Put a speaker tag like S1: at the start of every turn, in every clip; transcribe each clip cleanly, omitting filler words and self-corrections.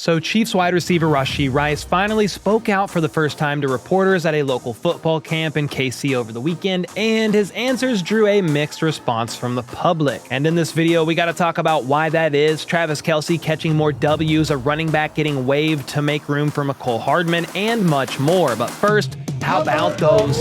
S1: So Chiefs wide receiver Rashee Rice finally spoke out for the first time to reporters at a local football camp in KC over the weekend, and his answers drew a mixed response from the public. And in this video, we got to talk about why that is, Travis Kelce catching more W's, a running back getting waived to make room for Mecole Hardman, and much more. But first, how about those?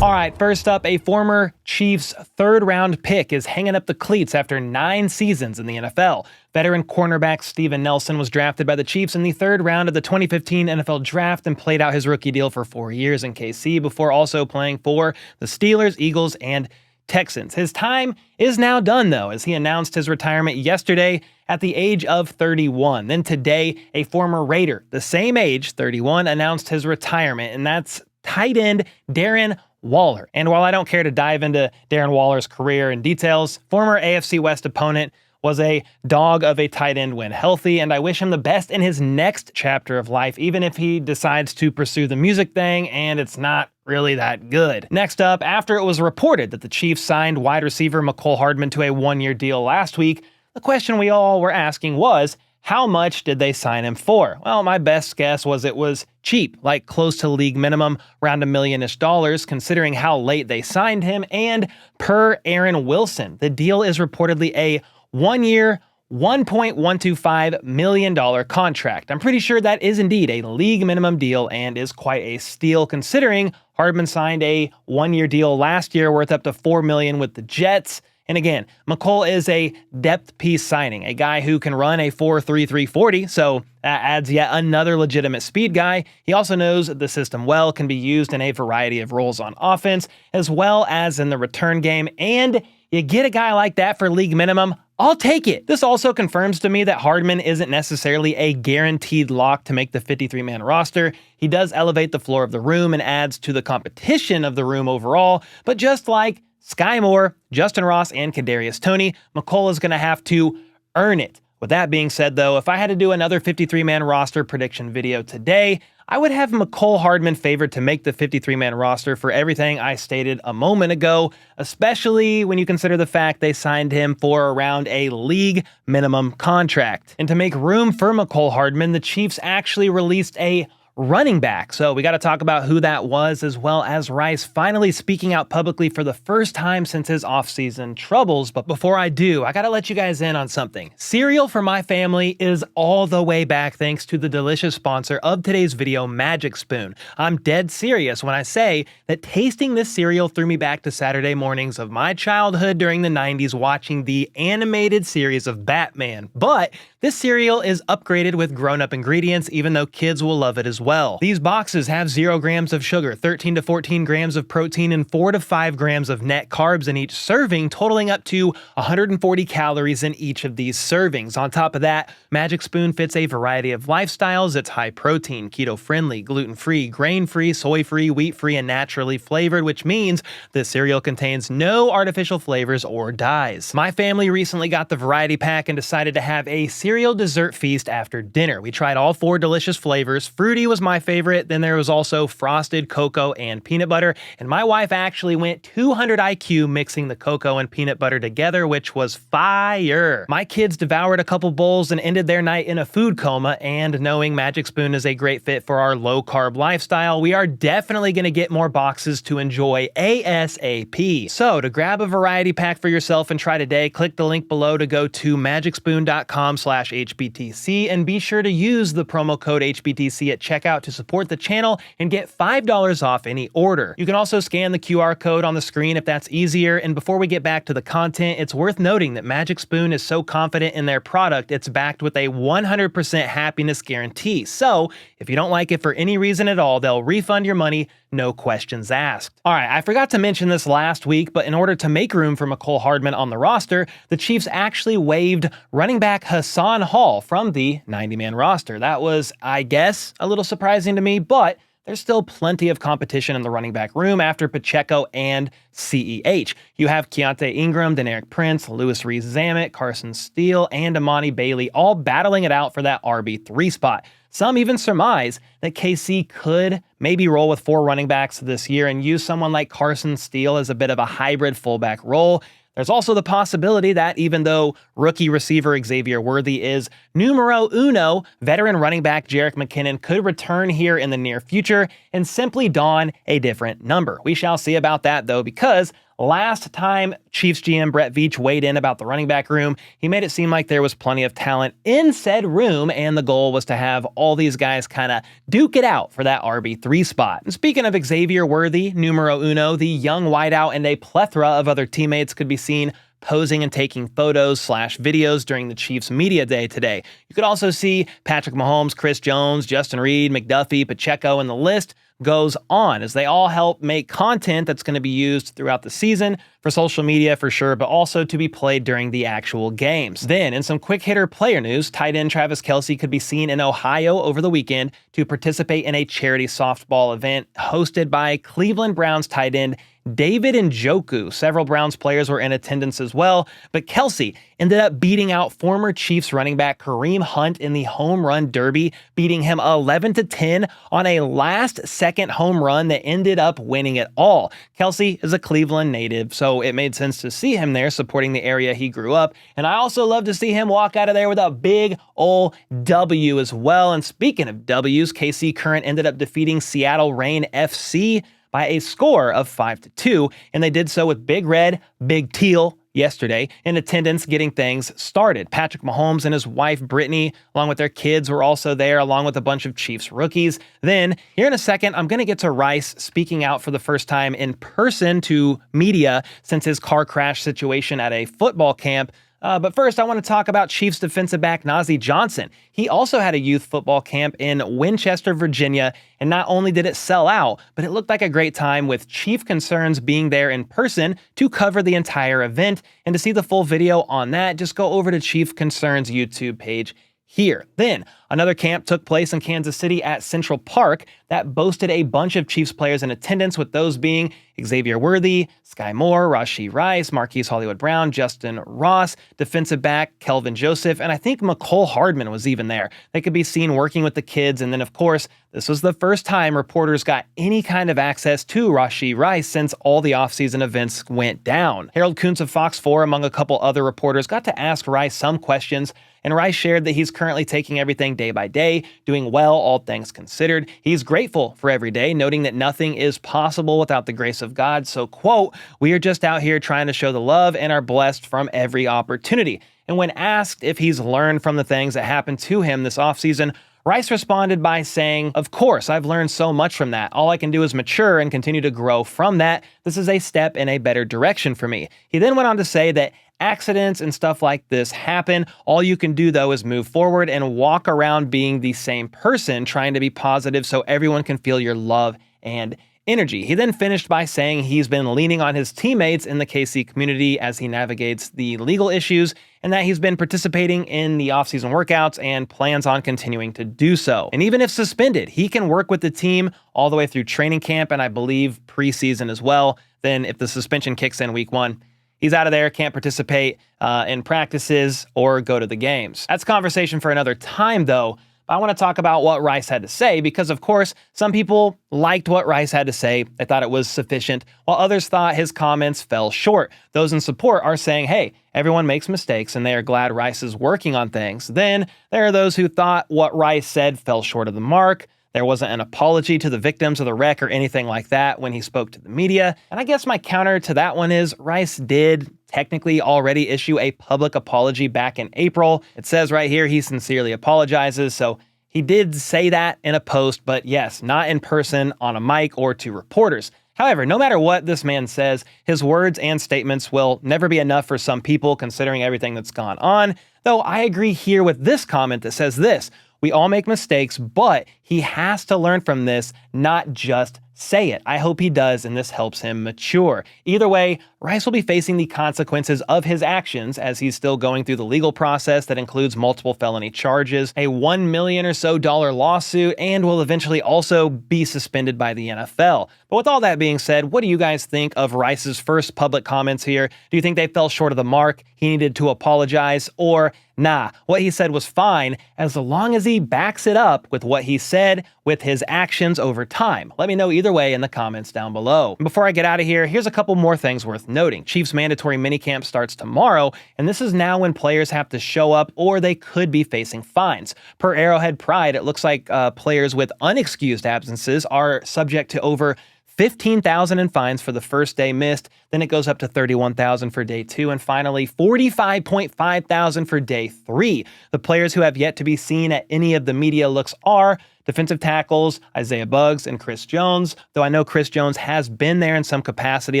S1: All right, first up, a former Chiefs third-round pick is hanging up the cleats after 9 seasons in the NFL. Veteran cornerback Steven Nelson was drafted by the Chiefs in the third round of the 2015 NFL Draft and played out his rookie deal for 4 years in KC before also playing for the Steelers, Eagles, and Texans. His time is now done, though, as he announced his retirement yesterday at the age of 31. Then today, a former Raider, the same age, 31, announced his retirement, and that's tight end Darren Waller. And while I don't care to dive into Darren Waller's career in details, former AFC West opponent was a dog of a tight end when healthy, and I wish him the best in his next chapter of life, even if he decides to pursue the music thing and it's not really that good. Next up, after it was reported that the Chiefs signed wide receiver Mecole Hardman to a 1-year deal last week, the question we all were asking was, how much did they sign him for? Well, my best guess was it was cheap, like close to league minimum, around $1 million-ish, considering how late they signed him. And per Aaron Wilson, the deal is reportedly a 1-year, $1.125 million contract. I'm pretty sure that is indeed a league minimum deal and is quite a steal considering Hardman signed a 1-year deal last year worth up to $4 million with the Jets. And again, Mecole is a depth piece signing, a guy who can run a 4.33 40, so that adds yet another legitimate speed guy. He also knows the system well, can be used in a variety of roles on offense, as well as in the return game, and you get a guy like that for league minimum, I'll take it. This also confirms to me that Hardman isn't necessarily a guaranteed lock to make the 53-man roster. He does elevate the floor of the room and adds to the competition of the room overall, but just like Sky Moore, Justin Ross, and Kadarius Toney, Mecole is going to have to earn it. With that being said, though, if I had to do another 53-man roster prediction video today, I would have Mecole Hardman favored to make the 53-man roster for everything I stated a moment ago, especially when you consider the fact they signed him for around a league minimum contract. And to make room for Mecole Hardman, the Chiefs actually released a running back. So we got to talk about who that was, as well as Rice finally speaking out publicly for the first time since his offseason troubles. But before I do, I got to let you guys in on something. Cereal for my family is all the way back thanks to the delicious sponsor of today's video, Magic Spoon. I'm dead serious when I say that tasting this cereal threw me back to Saturday mornings of my childhood during the 90s watching the animated series of Batman. But this cereal is upgraded with grown-up ingredients, even though kids will love it as well. These boxes have 0 grams of sugar, 13 to 14 grams of protein, and 4 to 5 grams of net carbs in each serving, totaling up to 140 calories in each of these servings. On top of that, Magic Spoon fits a variety of lifestyles. It's high protein, keto-friendly, gluten-free, grain-free, soy-free, wheat-free, and naturally flavored, which means this cereal contains no artificial flavors or dyes. My family recently got the variety pack and decided to have a cereal dessert feast after dinner. We tried all 4 delicious flavors. Fruity was my favorite. Then there was also frosted, cocoa, and peanut butter. And my wife actually went 200 IQ mixing the cocoa and peanut butter together, which was fire. My kids devoured a couple bowls and ended their night in a food coma. And knowing Magic Spoon is a great fit for our low-carb lifestyle, we are definitely going to get more boxes to enjoy ASAP. So to grab a variety pack for yourself and try today, click the link below to go to magicspoon.com/HBTC and be sure to use the promo code HBTC at checkout to support the channel and get $5 off any order. You can also scan the QR code on the screen if that's easier. And before we get back to the content, it's worth noting that Magic Spoon is so confident in their product, it's backed with a 100% happiness guarantee. So if you don't like it for any reason at all, they'll refund your money, no questions asked. All right, I forgot to mention this last week, but in order to make room for Mecole Hardman on the roster, the Chiefs actually waived running back Hassan from the 90-man roster. That was, I guess, a little surprising to me, but there's still plenty of competition in the running back room after Pacheco and CEH. You have Keontae Ingram, Deneric Prince, Louis Rees-Zammit, Carson Steele, and Amani Bailey all battling it out for that RB3 spot. Some even surmise that KC could maybe roll with 4 running backs this year and use someone like Carson Steele as a bit of a hybrid fullback role. There's also the possibility that even though rookie receiver Xavier Worthy is numero uno, veteran running back Jerick McKinnon could return here in the near future and simply don a different number. We shall see about that, though, because last time Chiefs GM Brett Veach weighed in about the running back room, he made it seem like there was plenty of talent in said room, and the goal was to have all these guys kind of duke it out for that RB3 spot. And speaking of Xavier Worthy, numero uno, the young wideout and a plethora of other teammates could be seen posing and taking photos/videos during the Chiefs media day today. You could also see Patrick Mahomes, Chris Jones, Justin Reed, McDuffie, Pacheco, and the list goes on as they all help make content that's going to be used throughout the season for social media for sure, but also to be played during the actual games. Then, in some quick hitter player news, tight end Travis Kelce could be seen in Ohio over the weekend to participate in a charity softball event hosted by Cleveland Browns tight end David Njoku. Several Browns players were in attendance as well, but Kelce ended up beating out former Chiefs running back Kareem Hunt in the home run derby, beating him 11-10 on a last-second home run that ended up winning it all. Kelce is a Cleveland native, so it made sense to see him there supporting the area he grew up, and I also love to see him walk out of there with a big ol' W as well. And speaking of W's, KC Current ended up defeating Seattle Reign FC by a score of 5-2, and they did so with Big Red, Big Teal yesterday in attendance getting things started. Patrick Mahomes and his wife Brittany, along with their kids, were also there, along with a bunch of Chiefs rookies. Then, here in a second, I'm going to get to Rice speaking out for the first time in person to media since his car crash situation at a football camp. But first, I want to talk about Chiefs defensive back Nazeeh Johnson. He also had a youth football camp in Winchester, Virginia, and not only did it sell out, but it looked like a great time with Chief Concerns being there in person to cover the entire event. And to see the full video on that, just go over to Chief Concerns YouTube page here. Then, another camp took place in Kansas City at Central Park that boasted a bunch of Chiefs players in attendance, with those being Xavier Worthy, Sky Moore, Rashee Rice, Marquise Hollywood Brown, Justin Ross, defensive back Kelvin Joseph, and I think Mecole Hardman was even there. They could be seen working with the kids, and then of course, this was the first time reporters got any kind of access to Rashee Rice since all the offseason events went down. Harold Kuntz of Fox 4, among a couple other reporters, got to ask Rice some questions, and Rice shared that he's currently taking everything day by day, doing well, all things considered. He's grateful for every day, noting that nothing is possible without the grace of God. So, quote, "We are just out here trying to show the love and are blessed from every opportunity." And when asked if he's learned from the things that happened to him this offseason, Rice responded by saying, "Of course, I've learned so much from that. All I can do is mature and continue to grow from that. This is a step in a better direction for me." He then went on to say that accidents and stuff like this happen. All you can do, though, is move forward and walk around being the same person, trying to be positive so everyone can feel your love and energy. He then finished by saying he's been leaning on his teammates in the KC community as he navigates the legal issues, and that he's been participating in the offseason workouts and plans on continuing to do so. And even if suspended, he can work with the team all the way through training camp and I believe preseason as well. Then if the suspension kicks in week 1, he's out of there, can't participate in practices or go to the games. That's conversation for another time, though. But I want to talk about what Rice had to say because, of course, some people liked what Rice had to say. They thought it was sufficient, while others thought his comments fell short. Those in support are saying, hey, everyone makes mistakes and they are glad Rice is working on things. Then there are those who thought what Rice said fell short of the mark. There wasn't an apology to the victims of the wreck or anything like that when he spoke to the media. And I guess my counter to that one is Rice did technically already issue a public apology back in April. It says right here he sincerely apologizes, so he did say that in a post, but yes, not in person on a mic or to reporters. However, no matter what this man says, his words and statements will never be enough for some people considering everything that's gone on, though I agree here with this comment that says this: we all make mistakes, but he has to learn from this, not just say it. I hope he does, and this helps him mature. Either way, Rice will be facing the consequences of his actions as he's still going through the legal process that includes multiple felony charges, a $1 million or so lawsuit, and will eventually also be suspended by the NFL. But with all that being said, what do you guys think of Rice's first public comments here? Do you think they fell short of the mark? He needed to apologize? Or nah, what he said was fine as long as he backs it up with what he said bed with his actions over time? Let me know either way in the comments down below. Before I get out of here, here's a couple more things worth noting. Chiefs mandatory minicamp starts tomorrow, and this is now when players have to show up or they could be facing fines. Per Arrowhead Pride, it looks like players with unexcused absences are subject to over $15,000 in fines for the first day missed, then it goes up to $31,000 for day 2, and finally $45,500 for day 3. The players who have yet to be seen at any of the media looks are defensive tackles Isaiah Buggs and Chris Jones, though I know Chris Jones has been there in some capacity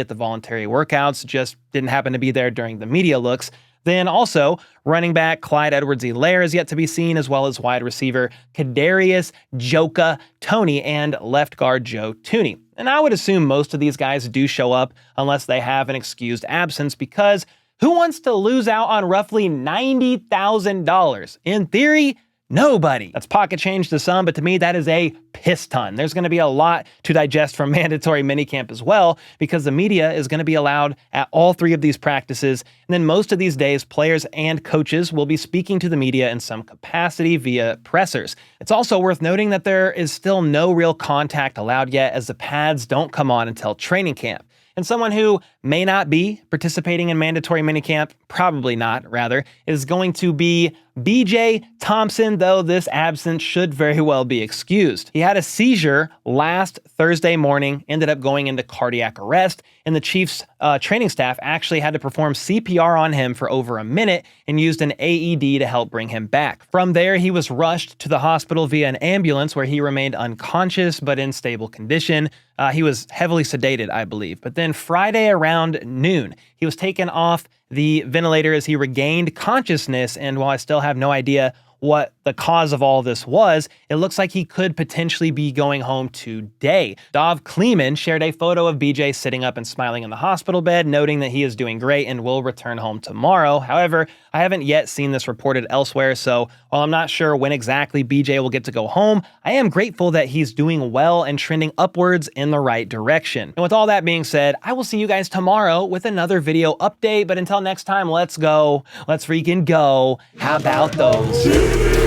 S1: at the voluntary workouts, just didn't happen to be there during the media looks. Then also, running back Clyde Edwards-Helaire is yet to be seen, as well as wide receiver Kadarius Joka Toney and left guard Joe Thuney. And I would assume most of these guys do show up unless they have an excused absence, because who wants to lose out on roughly $90,000? In theory, nobody. That's pocket change to some, but to me, that is a piss ton. There's going to be a lot to digest from mandatory minicamp as well, because the media is going to be allowed at all 3 of these practices. And then most of these days, players and coaches will be speaking to the media in some capacity via pressers. It's also worth noting that there is still no real contact allowed yet, as the pads don't come on until training camp. And someone who may not be participating in mandatory minicamp, probably not, rather, is going to be BJ Thompson, though this absence should very well be excused. He had a seizure last Thursday morning, ended up going into cardiac arrest, and the Chiefs training staff actually had to perform CPR on him for over a minute and used an AED to help bring him back. From there, he was rushed to the hospital via an ambulance, where he remained unconscious but in stable condition. He was heavily sedated, I believe. But then Friday around noon, he was taken off the ventilator as he regained consciousness, and while I still have no idea what the cause of all this was, it looks like he could potentially be going home today. Dov Kleeman shared a photo of BJ sitting up and smiling in the hospital bed, noting that he is doing great and will return home tomorrow. However, I haven't yet seen this reported elsewhere, so while I'm not sure when exactly BJ will get to go home, I am grateful that he's doing well and trending upwards in the right direction. And with all that being said, I will see you guys tomorrow with another video update, but until next time, let's go. Let's freaking go. How about those?